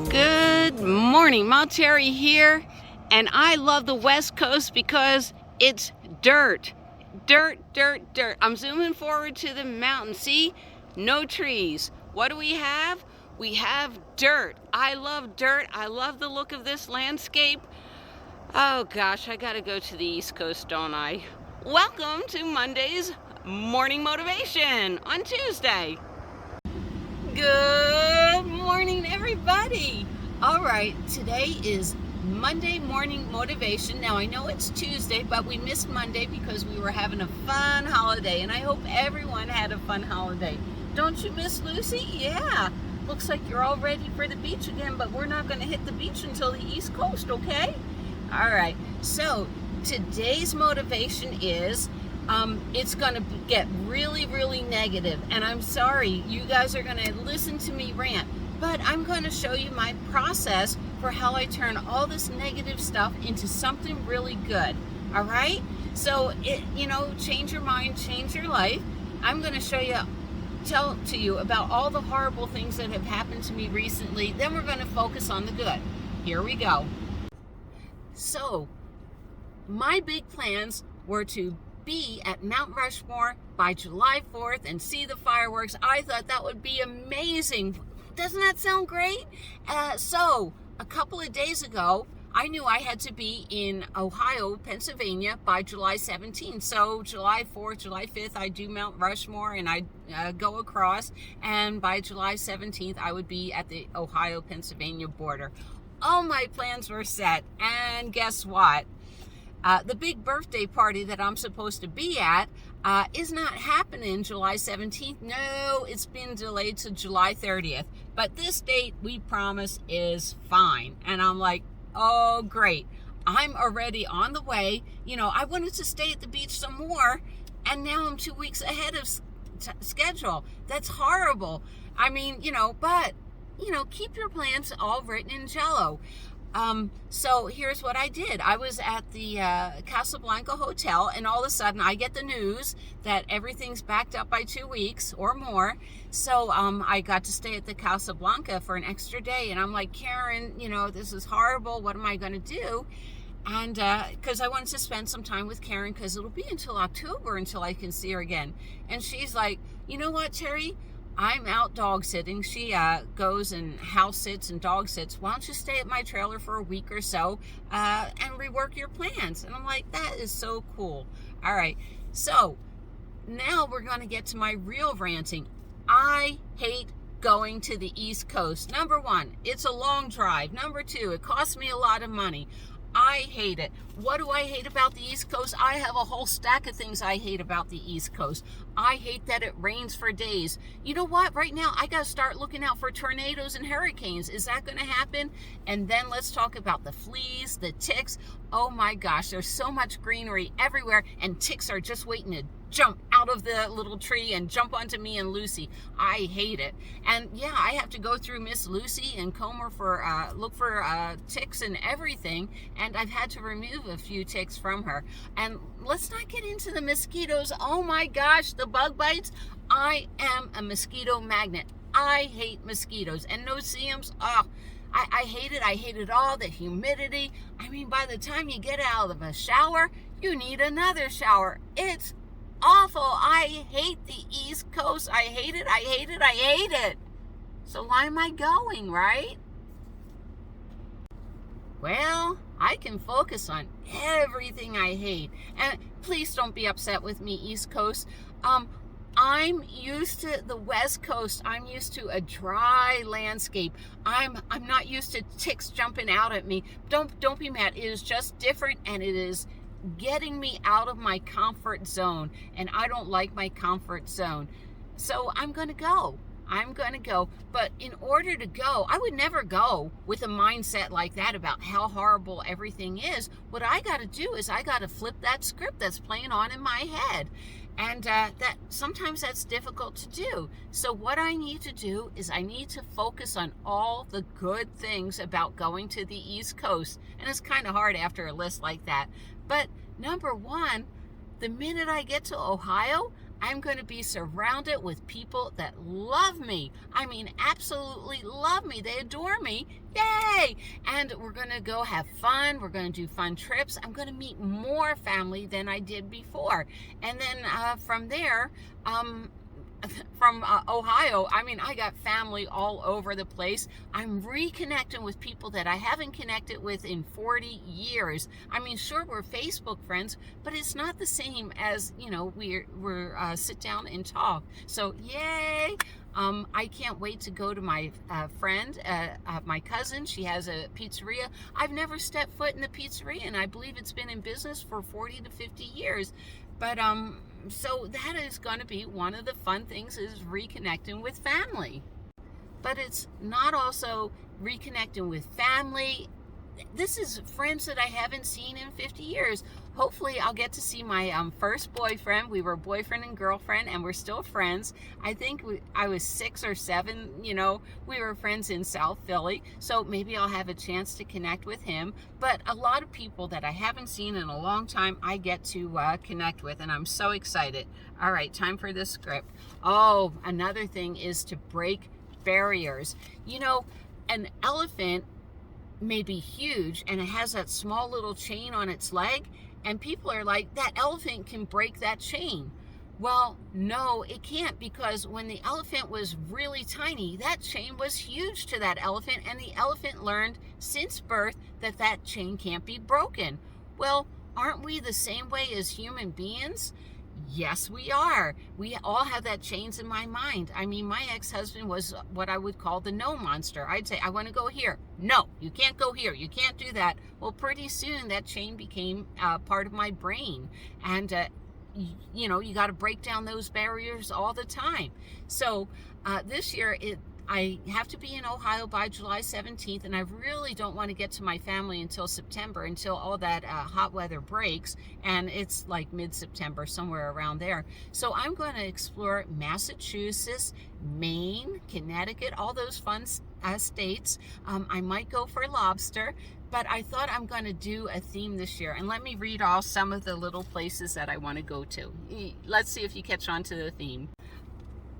Good morning, Mount Terry here, and I love the West Coast because it's dirt. Dirt. I'm zooming forward to the mountain. See? No trees. What do we have? We have dirt. I love dirt. I love the look of this landscape. Oh gosh, I gotta go to the East Coast, don't I? Welcome to Monday's Morning Motivation on Tuesday. Good morning, everybody. All right, today is Monday Morning Motivation. Now, I know it's Tuesday, but we missed Monday because we were having a fun holiday, and I hope everyone had a fun holiday. Don't you miss Lucy? Yeah. Looks like you're all ready for the beach again, but we're not going to hit the beach until the East Coast, okay? All right. So today's motivation is it's going to get really negative, and I'm sorry you guys are going to listen to me rant, but I'm going to show you my process for how I turn all this negative stuff into something really good. All right? So change your mind, change your life. I'm going to tell to you about all the horrible things that have happened to me recently. Then we're going to focus on the good. Here we go. So my big plans were to be at Mount Rushmore by July 4th and see the fireworks. I thought that would be amazing. Doesn't that sound great? So a couple of days ago, I knew I had to be in Ohio, Pennsylvania by July 17th. So July 4th, July 5th, I do Mount Rushmore and I go across. And by July 17th, I would be at the Ohio-Pennsylvania border. All my plans were set. And guess what? The big birthday party that I'm supposed to be at is not happening July 17th. No, it's been delayed to July 30th. But this date, we promise, is fine. And I'm like, oh, great. I'm already on the way. I wanted to stay at the beach some more, and now I'm 2 weeks ahead of schedule. That's horrible. I mean, but, keep your plans all written in Jell-O. So here's what I did. I was at the Casablanca Hotel, and all of a sudden I get the news that everything's backed up by 2 weeks or more. So I got to stay at the Casablanca for an extra day, and I'm like, Karen, this is horrible. What am I going to do? And because I wanted to spend some time with Karen, because it'll be until October until I can see her again. And she's like, you know what, Terry? I'm out dog sitting. She goes and house sits and dog sits. Why don't you stay at my trailer for a week or so and rework your plans? And I'm like, that is so cool. All right. So now we're going to get to my real ranting. I hate going to the East Coast. Number one, it's a long drive. Number two, it costs me a lot of money. I hate it. What do I hate about the East Coast? I have a whole stack of things I hate about the East Coast. I hate that it rains for days. You know what? Right now, I got to start looking out for tornadoes and hurricanes. Is that going to happen? And then let's talk about the fleas, the ticks. Oh my gosh, there's so much greenery everywhere, and ticks are just waiting to jump out of the little tree and jump onto me and Lucy. I hate it. And yeah, I have to go through Miss Lucy and comb her for look for ticks and everything, and I've had to remove a few ticks from her. And let's not get into the mosquitoes. Oh my gosh, the bug bites. I am a mosquito magnet. I hate mosquitoes and no-see-ums. I hate it. I hate it all. The humidity. I mean, by the time you get out of a shower, you need another shower. It's awful. I hate the East Coast. I hate it. I hate it. I hate it. So why am I going, right? Well, I can focus on everything I hate. And please don't be upset with me, East Coast. I'm used to the West Coast. I'm used to a dry landscape. I'm not used to ticks jumping out at me. Don't be mad. It is just different, and it is getting me out of my comfort zone, and I don't like my comfort zone. So I'm going to go. But in order to go, I would never go with a mindset like that about how horrible everything is. What I got to do is I got to flip that script that's playing on in my head. And that sometimes that's difficult to do. So what I need to do is I need to focus on all the good things about going to the East Coast. And it's kind of hard after a list like that. But number one, the minute I get to Ohio, I'm going to be surrounded with people that love me. I mean, absolutely love me. They adore me. Yay! And we're going to go have fun. We're going to do fun trips. I'm going to meet more family than I did before. And then from there, from Ohio, I mean, I got family all over the place. I'm reconnecting with people that I haven't connected with in 40 years. I mean, sure, we're Facebook friends, but it's not the same as, you know, we're sit down and talk. So yay! I can't wait to go to my friend, my cousin. She has a pizzeria. I've never stepped foot in the pizzeria, and I believe it's been in business for 40 to 50 years. But so that is going to be one of the fun things, is reconnecting with family. But it's not also reconnecting with family. This is friends that I haven't seen in 50 years. Hopefully I'll get to see my first boyfriend. We were boyfriend and girlfriend, and we're still friends. I think I was 6 or 7, you know, we were friends in South Philly. So maybe I'll have a chance to connect with him. But a lot of people that I haven't seen in a long time, I get to connect with, and I'm so excited. All right, time for this script. Oh, another thing is to break barriers. You know, an elephant may be huge and it has that small little chain on its leg, and people are like, that elephant can break that chain. Well, no, it can't, because when the elephant was really tiny, that chain was huge to that elephant, and the elephant learned since birth that that chain can't be broken. Well, aren't we the same way as human beings? Yes, we are. We all have that chains in my mind. I mean, my ex-husband was what I would call the no monster. I'd say, I want to go here. No, you can't go here. You can't do that. Well, pretty soon that chain became part of my brain. And, you know, you got to break down those barriers all the time. So this year, I have to be in Ohio by July 17th, and I really don't want to get to my family until September, until all that hot weather breaks, and it's like mid-September, somewhere around there. So I'm going to explore Massachusetts, Maine, Connecticut, all those fun states. I might go for lobster, but I thought I'm going to do a theme this year. And let me read off some of the little places that I want to go to. Let's see if you catch on to the theme.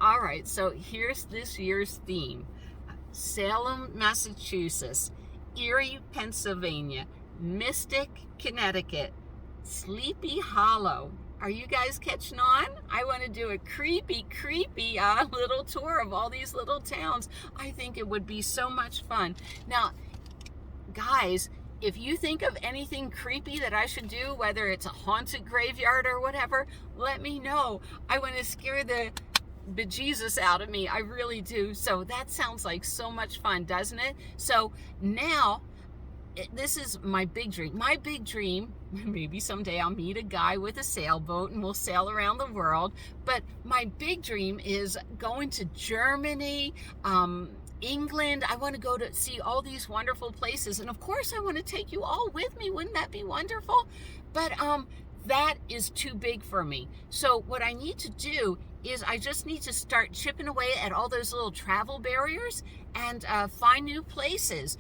All right, so here's this year's theme. Salem, Massachusetts, Erie, Pennsylvania, Mystic, Connecticut, Sleepy Hollow. Are you guys catching on? I want to do a creepy little tour of all these little towns. I think it would be so much fun. Now, guys, if you think of anything creepy that I should do, whether it's a haunted graveyard or whatever, let me know. I want to scare the bejesus out of me. I really do. So that sounds like so much fun, doesn't it? So now, this is my big dream. My big dream, maybe someday I'll meet a guy with a sailboat and we'll sail around the world. But my big dream is going to Germany, England. I want to go to see all these wonderful places. And of course, I want to take you all with me. Wouldn't that be wonderful? But that is too big for me. So what I need to do is I just need to start chipping away at all those little travel barriers and find new places,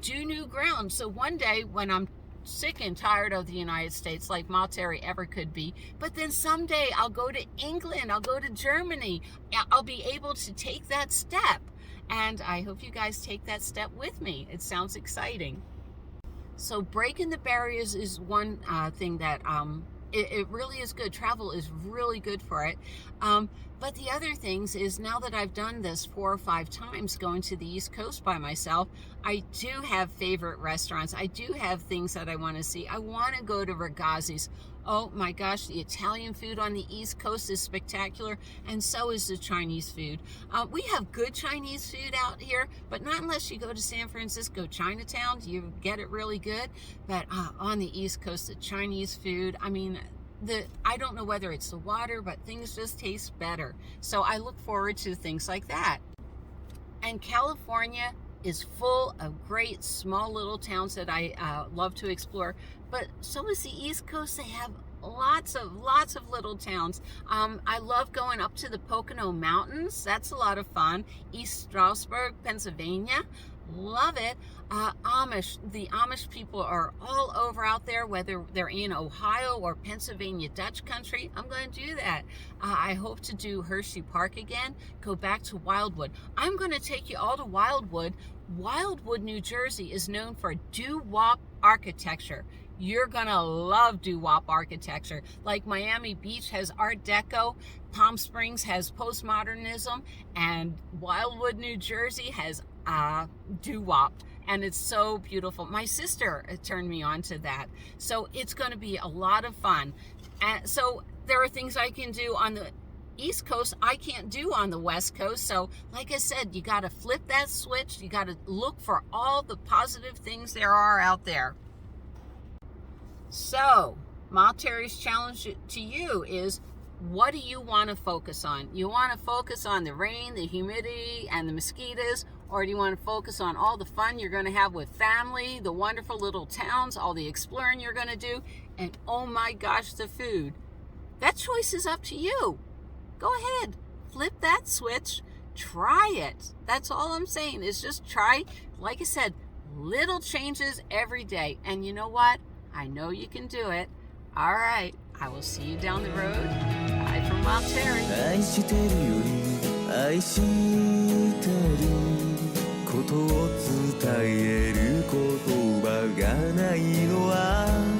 do new ground. So one day when I'm sick and tired of the United States, like Ma Terry ever could be, but then someday I'll go to England, I'll go to Germany, I'll be able to take that step. And I hope you guys take that step with me. It sounds exciting. So breaking the barriers is one thing that it really is good. Travel is really good for it. But the other things is, now that I've done this 4 or 5 times going to the East Coast by myself, I do have favorite restaurants. I do have things that I want to see. I want to go to Ragazzi's. Oh my gosh, the Italian food on the East Coast is spectacular, and so is the Chinese food. We have good Chinese food out here, but not unless you go to San Francisco, Chinatown. You get it really good. But on the East Coast, the Chinese food, I mean, I don't know whether it's the water, but things just taste better. So I look forward to things like that. And California is full of great small little towns that I love to explore, but so is the East Coast. They have lots of little towns. I love going up to the Pocono Mountains. That's a lot of fun. East Stroudsburg, Pennsylvania. Love it. The Amish people are all over out there, whether they're in Ohio or Pennsylvania Dutch country. I'm going to do that. I hope to do Hershey Park again, go back to Wildwood. I'm going to take you all to Wildwood. Wildwood, New Jersey is known for doo-wop architecture. You're gonna love doo-wop architecture. Like Miami Beach has Art Deco, Palm Springs has postmodernism, and Wildwood, New Jersey has doo-wop. And it's so beautiful. My sister turned me on to that. So it's gonna be a lot of fun. And so there are things I can do on the East Coast I can't do on the West Coast. So like I said, you gotta flip that switch. You gotta look for all the positive things there are out there. So, Ma Terry's challenge to you is, what do you want to focus on? You want to focus on the rain, the humidity, and the mosquitoes, or do you want to focus on all the fun you're going to have with family, the wonderful little towns, all the exploring you're going to do, and oh my gosh, the food? That choice is up to you. Go ahead, flip that switch, try it. That's all I'm saying, is just try, like I said, little changes every day. And you know what? I know you can do it. All right, I will see you down the road. Bye from Mount Terry. 愛してるより愛してることを伝える言葉がないのは